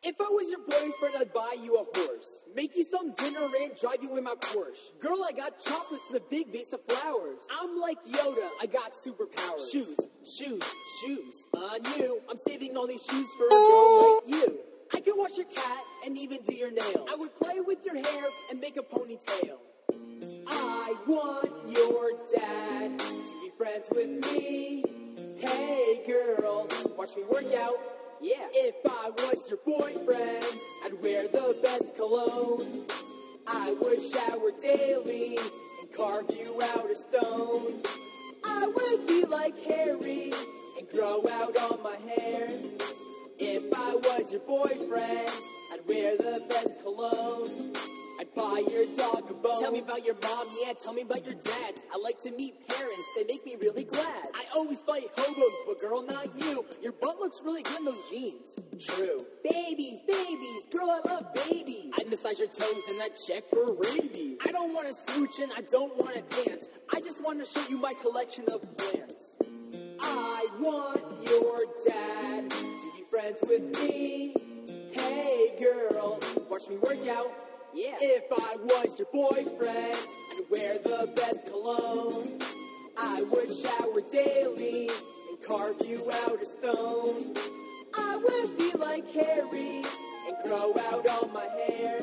If I was your boyfriend, I'd buy you a horse, make you some dinner and drive you in my Porsche. Girl, I got chocolates and a big vase of flowers. I'm like Yoda, I got superpowers. Shoes, shoes, shoes. On you, I'm saving all these shoes for a girl like you. I could wash your cat and even do your nails. I would play with your hair and make a ponytail. I want your dad to be friends with me. Hey girl, watch me work out. Yeah. If I was your boyfriend, I'd wear the best cologne. I would shower daily and carve you out of stone. I would be like Harry and grow out all my hair. If I was your boyfriend, I'd wear the best cologne. I'd buy your dog a bone. Tell me about your mom, yeah, tell me about your dad. I like to meet parents, they make me really glad. I always fight hobos, but girl, not you. Your butt looks really good in those jeans. True. Babies, babies, girl, I love babies. I'd massage your toes and I'd check for rabies. I don't want to smooch and I don't want to dance. I just want to show you my collection of plants. I want your dad to be friends with me. Hey girl, watch me work out. Yeah. If I was your boyfriend, I'd wear the best cologne. I would shower daily and carve you out of stone. I would be like Harry and grow out all my hair.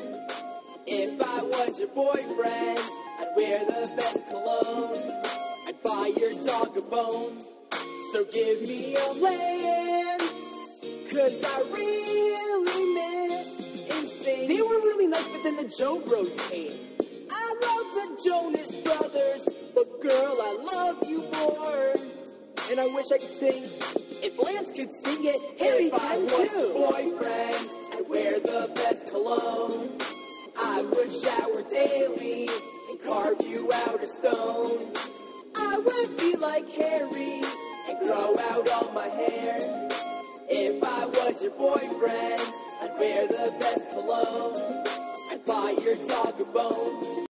If I was your boyfriend, I'd wear the best cologne. I'd buy your dog a bone. So give me a lance, 'cause I really miss NSYNC. They were really nice, but then the Joe Bros came. I love the Jonas Brothers, but girl, I love you more. And I wish I could sing. If Lance could sing it, Harry can too. If I was your boyfriend, I'd wear the best cologne. I would shower daily and carve you out of stone. I would be like Harry and grow out all my hair. If I was your boyfriend, I'd wear the best cologne. I'd buy your dog a bone.